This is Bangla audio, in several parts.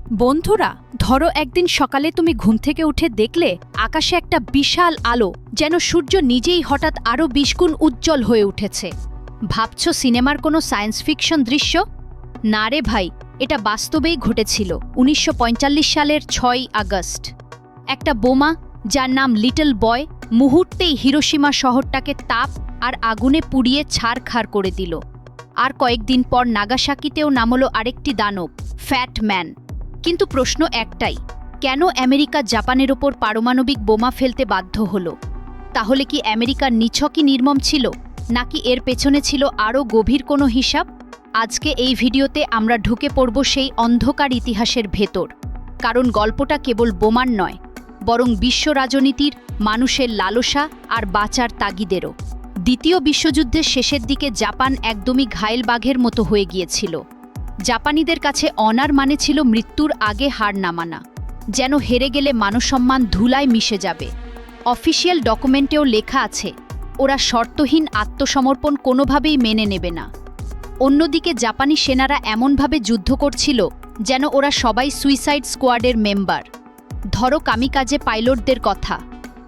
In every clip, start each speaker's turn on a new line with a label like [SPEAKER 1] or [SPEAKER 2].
[SPEAKER 1] বন্ধুরা, ধরো একদিন সকালে তুমি ঘুম থেকে উঠে দেখলে আকাশে একটা বিশাল আলো, যেন সূর্য নিজেই হঠাৎ আরও ২০ গুণ উজ্জ্বল হয়ে উঠেছে। ভাবছো সিনেমার কোনো সায়েন্স ফিকশন দৃশ্য? না রে ভাই, এটা বাস্তবেই ঘটেছিল ১৯৪৫ সালের ৬ই আগস্ট। একটা বোমা, যার নাম লিটল বয়, মুহূর্তেই হিরোশিমা শহরটাকে তাপ আর আগুনে পুড়িয়ে ছারখার করে দিল। আর কয়েকদিন পর নাগাসাকিতেও নামলো আরেকটি দানব, ফ্যাট ম্যান। কিন্তু প্রশ্ন একটাই, কেন আমেরিকা জাপানের ওপর পারমাণবিক বোমা ফেলতে বাধ্য হলো? তাহলে কি আমেরিকার নিছকই নির্মম ছিল, নাকি এর পেছনে ছিল আরও গভীর কোনো হিসাব? আজকে এই ভিডিওতে আমরা ঢুকে পড়ব সেই অন্ধকার ইতিহাসের ভেতর। কারণ গল্পটা কেবল বোমার নয়, বরং বিশ্ব রাজনীতির, মানুষের লালসা আর বাঁচার তাগিদেরও। দ্বিতীয় বিশ্বযুদ্ধের শেষের দিকে জাপান একদমই ঘায়েল বাঘের মতো হয়ে গিয়েছিল। জাপানিদের কাছে অনার মানে ছিল মৃত্যুর আগে হার না মানা, যেন হেরে গেলে মানসম্মান ধুলায় মিশে যাবে। অফিসিয়াল ডকুমেন্টেও লেখা আছে, ওরা শর্তহীন আত্মসমর্পণ কোনোভাবেই মেনে নেবে না। অন্যদিকে জাপানি সেনারা এমনভাবে যুদ্ধ করছিল যেন ওরা সবাই সুইসাইড স্কোয়াডের মেম্বার। ধরো কামিকাজে পাইলটদের কথা,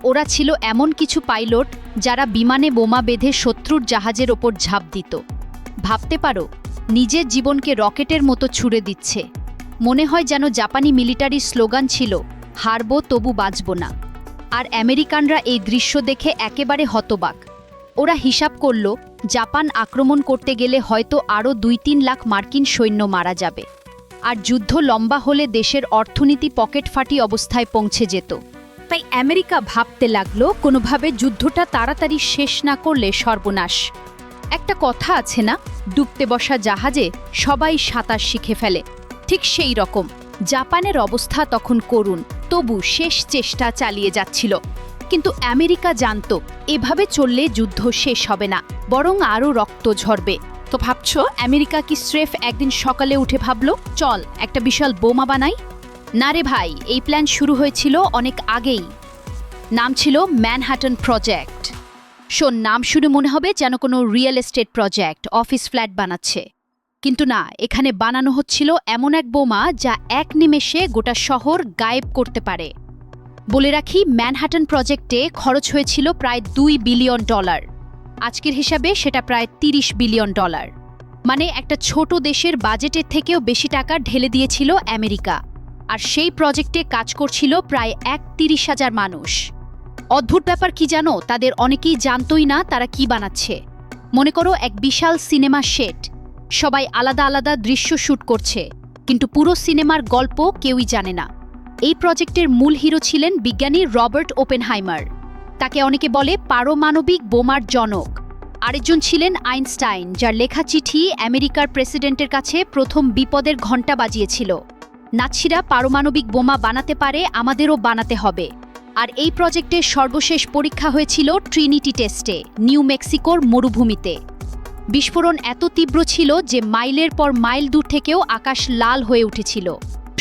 [SPEAKER 1] ওরা ছিল এমন কিছু পাইলট যারা বিমানে বোমা বেঁধে শত্রুর জাহাজের ওপর ঝাঁপ দিত। ভাবতে পারো, নিজের জীবনকে রকেটের মতো ছুড়ে দিচ্ছে। মনে হয় যেন জাপানি মিলিটারি স্লোগান ছিল, হারব তবু বাঁচব না। আর আমেরিকানরা এই দৃশ্য দেখে একেবারে হতবাক। ওরা হিসাব করল, জাপান আক্রমণ করতে গেলে হয়তো আরও ২-৩ লাখ মার্কিন সৈন্য মারা যাবে। আর যুদ্ধ লম্বা হলে দেশের অর্থনীতি পকেট ফাটি অবস্থায় পৌঁছে যেত। তাই আমেরিকা ভাবতে লাগলো, কোনোভাবে যুদ্ধটা তাড়াতাড়ি শেষ না করলে সর্বনাশ। একটা কথা আছে না, ডুবতে বসা জাহাজে সবাই সাঁতার শিখে ফেলে, ঠিক সেই রকম জাপানের অবস্থা তখন করুণ, তবু শেষ চেষ্টা চালিয়ে যাচ্ছিল। কিন্তু আমেরিকা জানত, এভাবে চললে যুদ্ধ শেষ হবে না, বরং আরও রক্ত ঝরবে। তো ভাবছো আমেরিকা কি স্রেফ একদিন সকালে উঠে ভাবল, চল একটা বিশাল বোমা বানাই? না রে ভাই, এই প্ল্যান শুরু হয়েছিল অনেক আগেই। নাম ছিল ম্যানহাটন প্রজেক্ট। শোন, নাম শুনে মনে হবে যেন কোনো real estate project, office flat বানাচ্ছে। কিন্তু না, এখানে বানানো হচ্ছিল এমন এক বোমা যা এক নিমেষে গোটা শহর গায়েব করতে পারে। বলে রাখি, ম্যানহাটন প্রজেক্টে খরচ হয়েছিল প্রায় $2 বিলিয়ন। আজকের হিসাবে সেটা প্রায় $30 বিলিয়ন। মানে একটা ছোট দেশের বাজেটের থেকেও বেশি টাকা ঢেলে দিয়েছিল আমেরিকা। আর সেই প্রজেক্টে কাজ করছিল প্রায় ৩১,০০০ মানুষ। অদ্ভুত ব্যাপার কি জানো, তাদের অনেকেই জানতই না তারা কি বানাচ্ছে। মনে করো এক বিশাল সিনেমা সেট, সবাই আলাদা আলাদা দৃশ্য শ্যুট করছে, কিন্তু পুরো সিনেমার গল্প কেউই জানে না। এই প্রজেক্টের মূল হিরো ছিলেন বিজ্ঞানী রবার্ট ওপেনহাইমার। তাকে অনেকে বলে পারমাণবিক বোমার জনক। আরেকজন ছিলেন আইনস্টাইন, যার লেখা চিঠি আমেরিকার প্রেসিডেন্টের কাছে প্রথম বিপদের ঘণ্টা বাজিয়েছিল। নাৎসিরা পারমাণবিক বোমা বানাতে পারে, আমাদেরও বানাতে হবে। আর এই প্রজেক্টের সর্বশেষ পরীক্ষা হয়েছিল ট্রিনিটি টেস্টে, নিউ মেক্সিকোর মরুভূমিতে। বিস্ফোরণ এত তীব্র ছিল যে মাইলের পর মাইল দূর থেকেও আকাশ লাল হয়ে উঠেছিল।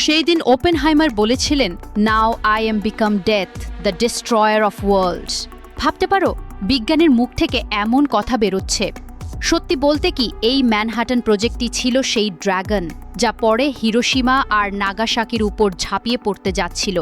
[SPEAKER 1] সেই দিন ওপেনহাইমার বলেছিলেন, now I am become death, the destroyer of worlds. ভাবতে পারো, বিজ্ঞানের মুখ থেকে এমন কথা বেরোচ্ছে। সত্যি বলতে কি, এই ম্যানহাটন প্রজেক্টটি ছিল সেই ড্রাগন, যা পরে হিরোশিমা আর নাগাসাকির উপর ঝাঁপিয়ে পড়তে যাচ্ছিল।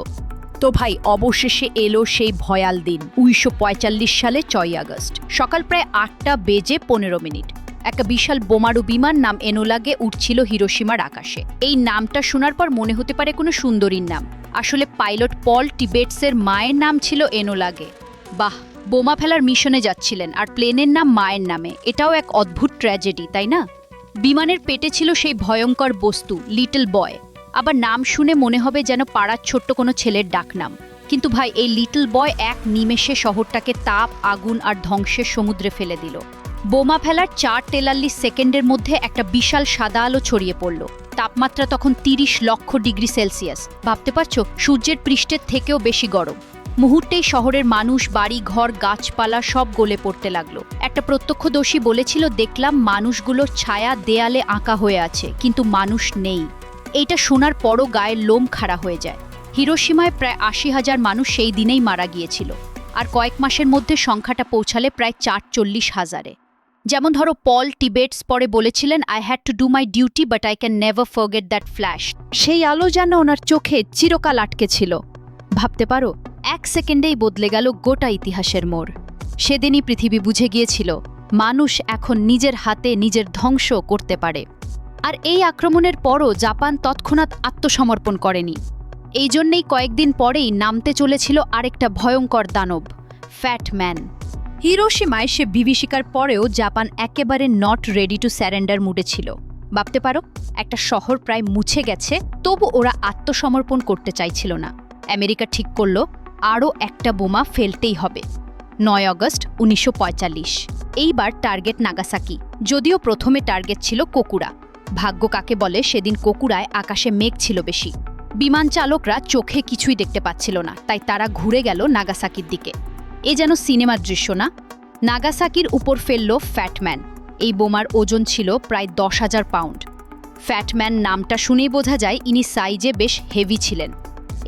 [SPEAKER 1] তো ভাই, অবশেষে এলো সেই ভয়াল দিন, ১৯৪৫ সালে ৬ই আগস্ট। সকাল প্রায় ৮:১৫। একটা বিশাল বোমারু বিমান নাম এনোলাগে উঠছিল হিরোশিমার আকাশে। এই নামটা শোনার পর মনে হতে পারে কোনো সুন্দরীর নাম। আসলে পাইলট পল টিবেটসের মায়ের নাম ছিল এনোলাগে। বাহ, বোমা ফেলার মিশনে যাচ্ছিলেন আর প্লেনের নাম মায়ের নামে। এটাও এক অদ্ভুত ট্র্যাজেডি, তাই না? বিমানের পেটে ছিল সেই ভয়ঙ্কর বস্তু, লিটল বয়। আবার নাম শুনে মনে হবে যেন পাড়ার ছোট্ট কোনো ছেলের ডাকনাম। কিন্তু ভাই, এই লিটল বয় এক নিমেষে শহরটাকে তাপ, আগুন আর ধ্বংসের সমুদ্রে ফেলে দিল। বোমা ফেলার ৪:৪৩ সেকেন্ডের মধ্যে একটা বিশাল সাদা আলো ছড়িয়ে পড়ল। তাপমাত্রা তখন ৩০ লক্ষ ডিগ্রি সেলসিয়াস। ভাবতে পারছো, সূর্যের পৃষ্ঠের থেকেও বেশি গরম। মুহূর্তেই শহরের মানুষ, বাড়ি ঘর, গাছপালা সব গলে পড়তে লাগলো। একটা প্রত্যক্ষদর্শী বলেছিল, দেখলাম মানুষগুলোর ছায়া দেয়ালে আঁকা হয়ে আছে, কিন্তু মানুষ নেই। এইটা শোনার পরও গায়ের লোম খাড়া হয়ে যায়। হিরোশিমায় প্রায় ৮০,০০০ মানুষ সেই দিনেই মারা গিয়েছিল। আর কয়েক মাসের মধ্যে সংখ্যাটা পৌঁছালে প্রায় ৪৪,০০০-এ। যেমন ধরো পল টিবেটস পরে বলেছিলেন, I had to do my duty but I can never forget that flash. সেই আলো যেন ওনার চোখে চিরকাল আটকে ছিল। ভাবতে পারো, 1 সেকেন্ডেই বদলে গেল গোটা ইতিহাসের মোড়। সেদিনই পৃথিবী বুঝে গিয়েছিল মানুষ এখন নিজের হাতে নিজের ধ্বংস করতে পারে। আর এই আক্রমণের পরও জাপান তৎক্ষণাৎ আত্মসমর্পণ করেনি। এই জন্যেই কয়েকদিন পরেই নামতে চলেছিল আরেকটা ভয়ঙ্কর দানব, ফ্যাট ম্যান। হিরোশিমায় সে বিভীষিকার পরেও জাপান একেবারে নট রেডি টু স্যারেন্ডার মুডে ছিল। ভাবতে পারো, একটা শহর প্রায় মুছে গেছে, তবু ওরা আত্মসমর্পণ করতে চাইছিল না। আমেরিকা ঠিক করল আরও একটা বোমা ফেলতেই হবে। 9 আগস্ট 1945। এইবার টার্গেট নাগাসাকি, যদিও প্রথমে টার্গেট ছিল কোকুরা। ভাগ্য কাকে বলে, সেদিন কোকুরায় আকাশে মেঘ ছিল বেশি। বিমান চালকরা চোখে কিছুই দেখতে পাচ্ছিল না, তাই তারা ঘুরে গেল নাগাসাকির দিকে। এ যেন সিনেমার দৃশ্য না? নাগাসাকির উপর ফেলল ফ্যাটম্যান। এই বোমার ওজন ছিল প্রায় 10,000 পাউন্ড। ফ্যাটম্যান নামটা শুনেই বোঝা যায় ইনি সাইজে বেশ হেভি ছিলেন।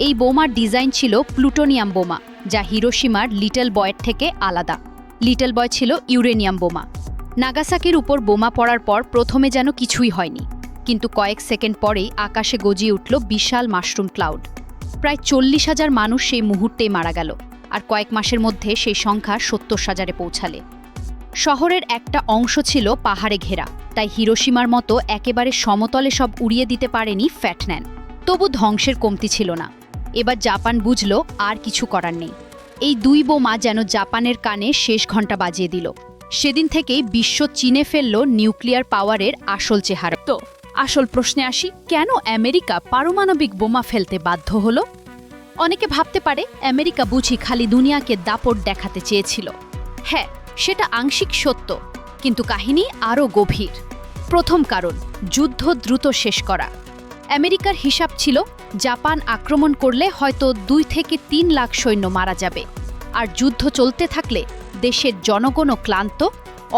[SPEAKER 1] এই বোমার ডিজাইন ছিল প্লুটোনিয়াম বোমা, যা হিরোশিমার লিটল বয়ের থেকে আলাদা। লিটল বয় ছিল ইউরেনিয়াম বোমা। নাগাসাকির উপর বোমা পড়ার পর প্রথমে যেন কিছুই হয়নি, কিন্তু কয়েক সেকেন্ড পরেই আকাশে গজিয়ে উঠল বিশাল মাশরুম ক্লাউড। প্রায় 40,000 মানুষ সেই মুহূর্তেই মারা গেল, আর কয়েক মাসের মধ্যে সেই সংখ্যা 70,000-এ পৌঁছালে। শহরের একটা অংশ ছিল পাহাড়ে ঘেরা, তাই হিরোশিমার মতো একেবারে সমতলে সব উড়িয়ে দিতে পারেনি ফ্যাটম্যান। তবু ধ্বংসের কমতি ছিল না। এবার জাপান বুঝল আর কিছু করার নেই। এই 2 বোমা যেন জাপানের কানে শেষ ঘণ্টা বাজিয়ে দিল। সেদিন থেকেই বিশ্ব চিনে ফেলল নিউক্লিয়ার পাওয়ারের আসল চেহারা। তো আসল প্রশ্নে আসি, কেন আমেরিকা পারমাণবিক বোমা ফেলতে বাধ্য হলো? অনেকে ভাবতে পারে আমেরিকা বুঝি খালি দুনিয়াকে দাপট দেখাতে চেয়েছিল। হ্যাঁ, সেটা আংশিক সত্য, কিন্তু কাহিনী আরও গভীর। প্রথম কারণ, যুদ্ধ দ্রুত শেষ করা। আমেরিকার হিসাব ছিল জাপান আক্রমণ করলে হয়তো 2 থেকে 3 লাখ সৈন্য মারা যাবে, আর যুদ্ধ চলতে থাকলে দেশের জনগণও ক্লান্ত,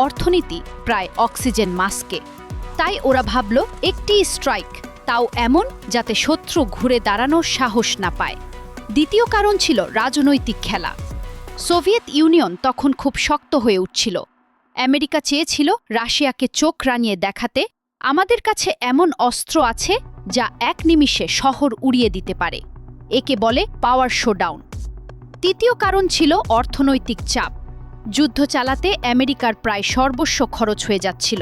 [SPEAKER 1] অর্থনীতি প্রায় অক্সিজেন মাস্কে। তাই ওরা ভাবল একটি স্ট্রাইক, তাও এমন যাতে শত্রু ঘুরে দাঁড়ানোর সাহস না পায়। দ্বিতীয় কারণ ছিল রাজনৈতিক খেলা। সোভিয়েত ইউনিয়ন তখন খুব শক্ত হয়ে উঠছিল। আমেরিকা চেয়েছিল রাশিয়াকে চোখ রাঙিয়ে দেখাতে, আমাদের কাছে এমন অস্ত্র আছে যা 1 নিমিষে শহর উড়িয়ে দিতে পারে। একে বলে পাওয়ার শোডাউন। তৃতীয় কারণ ছিল অর্থনৈতিক চাপ। যুদ্ধ চালাতে আমেরিকার প্রায় সর্বস্ব খরচ হয়ে যাচ্ছিল।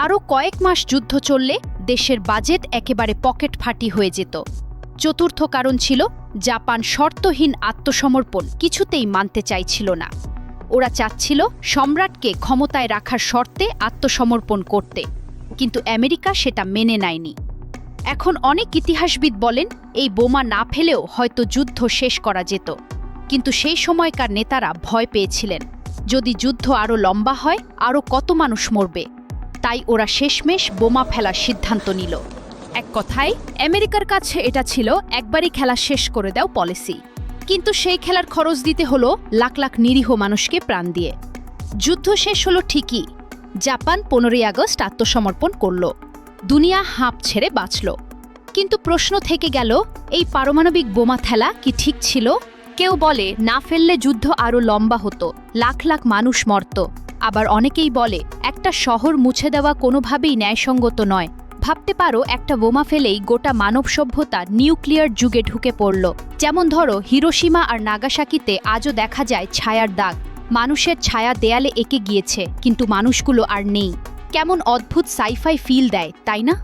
[SPEAKER 1] আরও কয়েক মাস যুদ্ধ চললে দেশের বাজেট একেবারে পকেট ফাটি হয়ে যেত। চতুর্থ কারণ ছিল জাপান শর্তহীন আত্মসমর্পণ কিছুতেই মানতে চাইছিল না। ওরা চাচ্ছিল সম্রাটকে ক্ষমতায় রাখার শর্তে আত্মসমর্পণ করতে, কিন্তু আমেরিকা সেটা মেনে নেয়নি। এখন অনেক ইতিহাসবিদ বলেন এই বোমা না ফেলেও হয়তো যুদ্ধ শেষ করা যেত, কিন্তু সেই সময়কার নেতারা ভয় পেয়েছিলেন যদি যুদ্ধ আরও লম্বা হয় আরও কত মানুষ মরবে। তাই ওরা শেষমেশ বোমা ফেলার সিদ্ধান্ত নিল। এক কথায় আমেরিকার কাছে এটা ছিল একবারই খেলা শেষ করে দাও পলিসি, কিন্তু সেই খেলার খরচ দিতে হলো লাখ লাখ নিরীহ মানুষকে প্রাণ দিয়ে। যুদ্ধ শেষ হলো ঠিকই, জাপান 15 আগস্ট আত্মসমর্পণ করল, দুনিয়া হাঁপ ছেড়ে বাঁচল। কিন্তু প্রশ্ন থেকে গেল, এই পারমাণবিক বোমা ফেলা কি ঠিক ছিল? কেউ বলে না ফেললে যুদ্ধ আরও লম্বা হতো, লাখ লাখ মানুষ মরত। আবার অনেকেই বলে একটা শহর মুছে দেওয়া কোনোভাবেই ন্যায়সঙ্গত নয়। ভাবতে পারো, একটা বোমা ফেলেই গোটা মানব সভ্যতা নিউক্লিয়ার যুগে ঢুকে পড়ল। যেমন ধরো হিরোশিমা আর নাগাসাকিতে আজও দেখা যায় ছায়ার দাগ। মানুষের ছায়া দেয়ালে এঁকে গিয়েছে, কিন্তু মানুষগুলো আর নেই। কেমন অদ্ভুত সাইফাই ফিল দেয়, তাই না?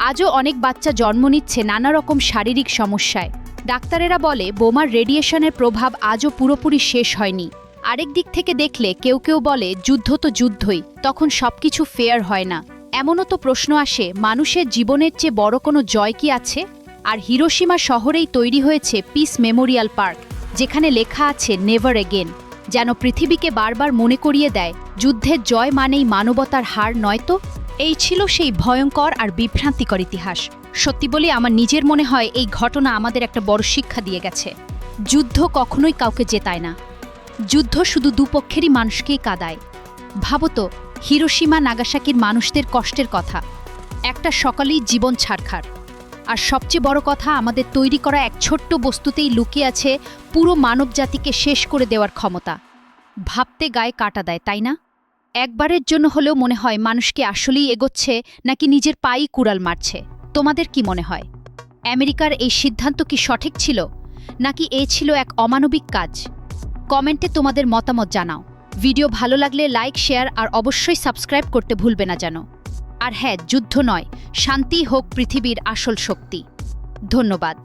[SPEAKER 1] আজও অনেক বাচ্চা জন্ম নিচ্ছে নানা রকম শারীরিক সমস্যায়। ডাক্তারেরা বলে বোমার রেডিয়েশনের প্রভাব আজও পুরোপুরি শেষ হয়নি। আরেক দিক থেকে দেখলে কেউ কেউ বলে যুদ্ধ তো যুদ্ধই, তখন সবকিছু ফেয়ার হয় না। এমনও তো প্রশ্ন আসে, মানুষের জীবনের চেয়ে বড় কোনো জয় কি আছে? আর হিরোশিমা শহরেই তৈরি হয়েছে পিস মেমোরিয়াল পার্ক, যেখানে লেখা আছে নেভার এগেন, যেন পৃথিবীকে বারবার মনে করিয়ে দেয় যুদ্ধের জয় মানেই মানবতার হার নয়। তো এই ছিল সেই ভয়ঙ্কর আর বিভ্রান্তিকর ইতিহাস। সত্যি বলি আমার নিজের মনে হয় এই ঘটনা আমাদের একটা বড় শিক্ষা দিয়ে গেছে। যুদ্ধ কখনোই কাউকে জেতায় না, যুদ্ধ শুধু দুপক্ষেরই মানুষকেই কাঁদায়। ভাবো তো, হিরোশিমা নাগাসাকির মানুষদের কষ্টের কথা, একটা সকালেই জীবন ছাড়খাড়। আর সবচেয়ে বড় কথা, আমাদের তৈরি করা এক ছোট্ট বস্তুতেই লুকিয়ে আছে পুরো মানবজাতিকে শেষ করে দেওয়ার ক্ষমতা। ভাবতে গায়ে কাটা দেয়, তাই না? একবারের জন্য হলেও মনে হয় মানুষকে আসলেই এগোচ্ছে নাকি নিজের পায়েই কুড়াল মারছে। তোমাদের কি মনে হয়? আমেরিকার এই সিদ্ধান্ত কি সঠিক ছিল, নাকি এ ছিল এক অমানবিক কাজ? কমেন্টে তোমাদের মতামত জানাও। ভিডিও ভালো লাগলে লাইক, শেয়ার আর অবশ্যই সাবস্ক্রাইব করতে ভুলবে না যেন। আর হ্যাঁ, যুদ্ধ নয়, শান্তি হোক পৃথিবীর আসল শক্তি। ধন্যবাদ।